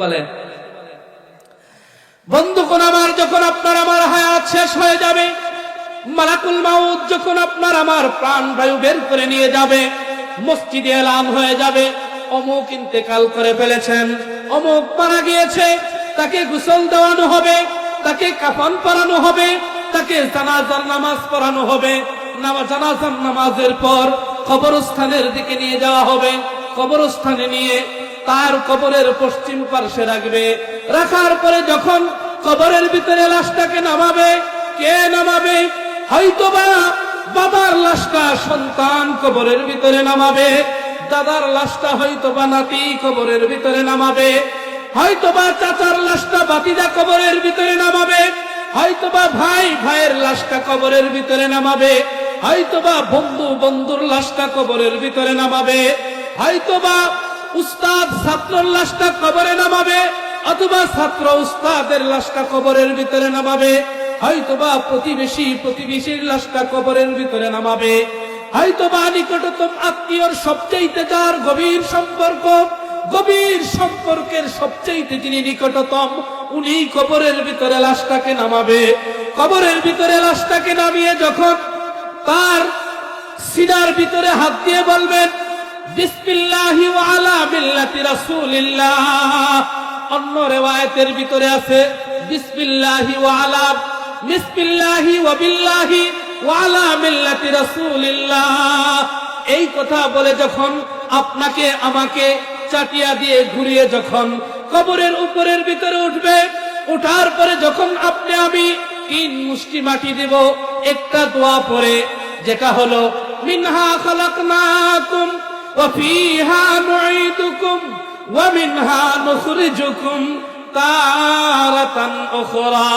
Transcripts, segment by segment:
বলেন বন্ধুগণ আমার, যখন আপনার আমার হায়াত শেষ হয়ে যাবে, মালাকুল মাউত যখন আপনার আমার প্রাণ বায়ু বের করে নিয়ে যাবে, মসজিদে এলান হয়ে যাবে অমুক ইন্তেকাল করে ফেলেছেন, অমুক মারা গিয়েছে, তাকে গোসল দেওয়ানো হবে, তাকে কাফন পরানো হবে, তাকে জানাজার নামাজ পড়ানো হবে। জানাজার নামাজের পর কবরস্থানের দিকে নিয়ে যাওয়া হবে। কবরস্থানে নিয়ে তার কবরের পশ্চিম পার্শ্বে রাখবে। রাখার পরে যখন কবরের ভিতরে লাশটাকে নামাবে, কে নামাবে? হয়তোবা বাবার লাশটা সন্তান কবরের ভিতরে নামাবে, দাদার লাশটা হয়তোবা নাতি কবরের ভিতরে নামাবে, হয়তোবা চাচার লাশটা ভাতিজা কবরের ভিতরে নামাবে, হয়তোবা ভাই ভাইয়ের লাশটা কবরের ভিতরে নামাবে, হয়তোবা বন্ধু বন্ধুর লাশটা কবরের ভিতরে নামাবে, হয়তোবা উস্তাদ ছাত্রের লাশটা কবরে নামাবে, অথবা ছাত্র উস্তাদের লাশটা কবরের ভিতরে নামাবে, হয়তোবা প্রতিবেশীর লাশটা কবরের ভিতরে নামাবে, হয়তোবা নিকটতম আত্মীয়র সবচেয়ে যার গভীর সম্পর্কের সবচেয়ে যিনি নিকটতম, উনি কবরের ভিতরে লাশটাকে নামাবে। কবরের ভিতরে লাশটাকে নামিয়ে যখন তার সিনার ভিতরে হাত দিয়ে বলবেন বিসমিল্লাহি ওয়া আলা মিল্লাতি রাসূলিল্লাহ, অন্য রিওয়ায়াতের ভিতরে আছে বিসমিল্লাহি ওয়া বিল্লাহি ওয়া আলা মিল্লাতি রাসূলিল্লাহ। এই কথা বলে যখন আপনাকে আমাকে চাটিয়া দিয়ে ঘুরিয়ে যখন কবরের উপরের ভিতরে উঠবে, উঠার পরে যখন আপনি আমি 3 মুষ্টি মাটি দেব, একটা দোয়া পড়ে, যেটা হলো মিনহা খালাকনাকুম ওয়া ফিহা নুঈদুকুম ওয়া মিনহা নুখরিজুকুম তারাতান উখরা।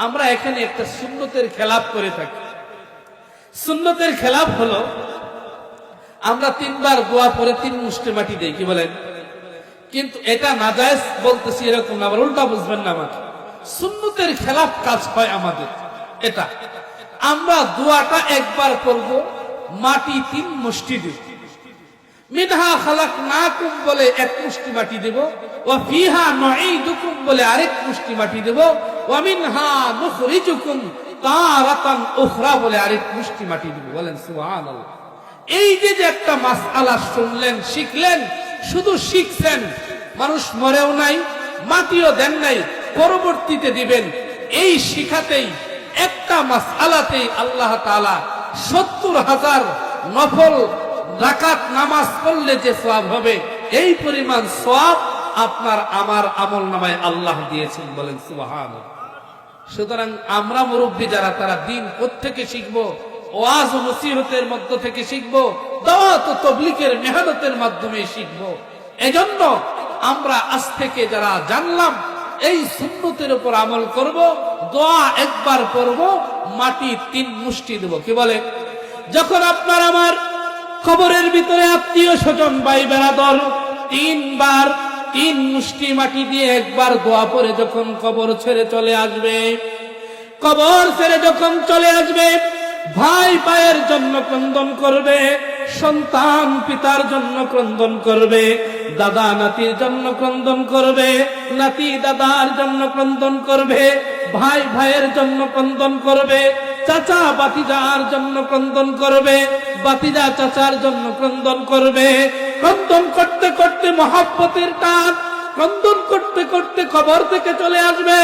আমরা এখানে একটা সুন্নতের খেলাফ করে থাকি। সুন্নতের খেলাফ হলো আমরা 3 বার দোয়া পরে 3 মুষ্টি মাটি দেই, কি বলেন? কিন্তু এটা নাজায়েজ বলতেছি এরকম না, আবার উল্টা বুঝবেন না। আমাকে সুন্নতের খেলাফ কাজ হয় আমাদের। এটা আমরা দোয়াটা একবার করব, মাটি 3 মুষ্টি দেব, মিনহা খালাকনাকুম বলে 1 মুষ্টি মাটি দেব, ওয়া ফিহা নুঈদুকুম বলে আরেক মুষ্টি মাটি দেব, ওয়া মিনহা নুখরিজুকুম তারাতান উখরা বলে আরেক মুষ্টি মাটি দেব। বলেন সুবহানাল্লাহ। এই যে একটা মাসআলা শুনলেন, শিখলেন, শুধু শিখছেন, মানুষ মরেও নাই, মাটিও দেন নাই, পরবর্তীতে দিবেন। এই শিখাতেই একটা মাসআলাতেই আল্লাহ তাআলা 70,000 নফল রাকাত নামাজ পড়লে যে সওয়াব হবে, এই পরিমাণ সওয়াব আপনার আমার আমল নামায় আল্লাহ দিয়েছেন। বলেন সুবহানাল্লাহ। সুতরাং আমরা মুরব্বী যারা, তারা দিন কোত্থেকে শিখবো? ওয়াজ ও নসিহতের মধ্য থেকে শিখবো, দাওয়াত ও তাবলীগের মেহনতের মাধ্যমে শিখবো। এজন্য আমরা আজ থেকে যারা জানলাম এই সুন্নতের উপর আমল করব, দোয়া একবার পড়ব, মাটি 3 মুষ্টি দেব। কি বলে? যখন আপনার আমার কবরের ভিতরে আত্মীয় স্বজন ভাই বেরাদর 3 বার 3 মুষ্টি মাটি দিয়ে একবার দোয়া পড়ে যখন কবর ছেড়ে চলে আসবে, কবর ছেড়ে যখন চলে আসবে, ভাই ভাইয়ের জন্য ক্রন্দন করবে, সন্তান পিতার জন্য ক্রন্দন করবে, দাদা নাতির জন্য ক্রন্দন করবে, নাতি দাদার জন্য ক্রন্দন করবে, ভাই ভাইয়ের জন্য ক্রন্দন করবে, চাচা ভাতিজার জন্য ক্রন্দন করবে, ভাতিজা চাচার জন্য ক্রন্দন করবে। ক্রন্দন করতে করতে মহব্বতের টান, ক্রন্দন করতে করতে কবর থেকে চলে আসবে।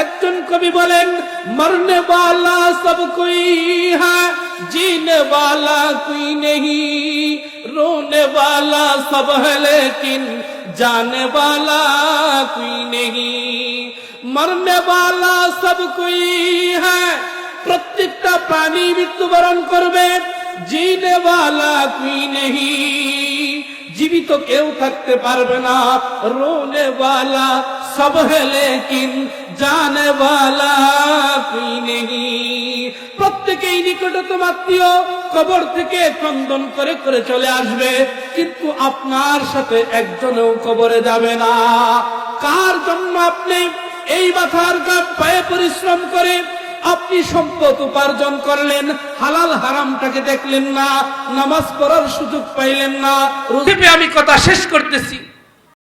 একজন কবি বলেন, মরনে वाला सब कोई है, जीने वाला कोई नहीं, रोने वाला सब है लेकिन जाने वाला कोई नहीं। मरने वाला सब कोई है, প্রত্যেকটা প্রাণী মৃত্যুবরণ করবে, जीने वाला कोई नहीं, জীবিত কেউ থাকতে পারবে না, রোনে वाला सब है लेकिन जाने वाला कोई नहीं। প্রত্যেকেই নিকটতম আত্মীয় কবর থেকে ক্রন্দন করে করে চলে আসবে, কিন্তু আপনার সাথে একজনও কবরে যাবে না। কার জন্য আপনি এই মাথার ঘাম পায়ে পরিশ্রম করে আপনি সম্পদ উপার্জন করলেন, হালাল হারামটাকে দেখলেন না, নামাজ পড়ার সুযোগ পাইলেন না। আমি কথা শেষ করতেছি।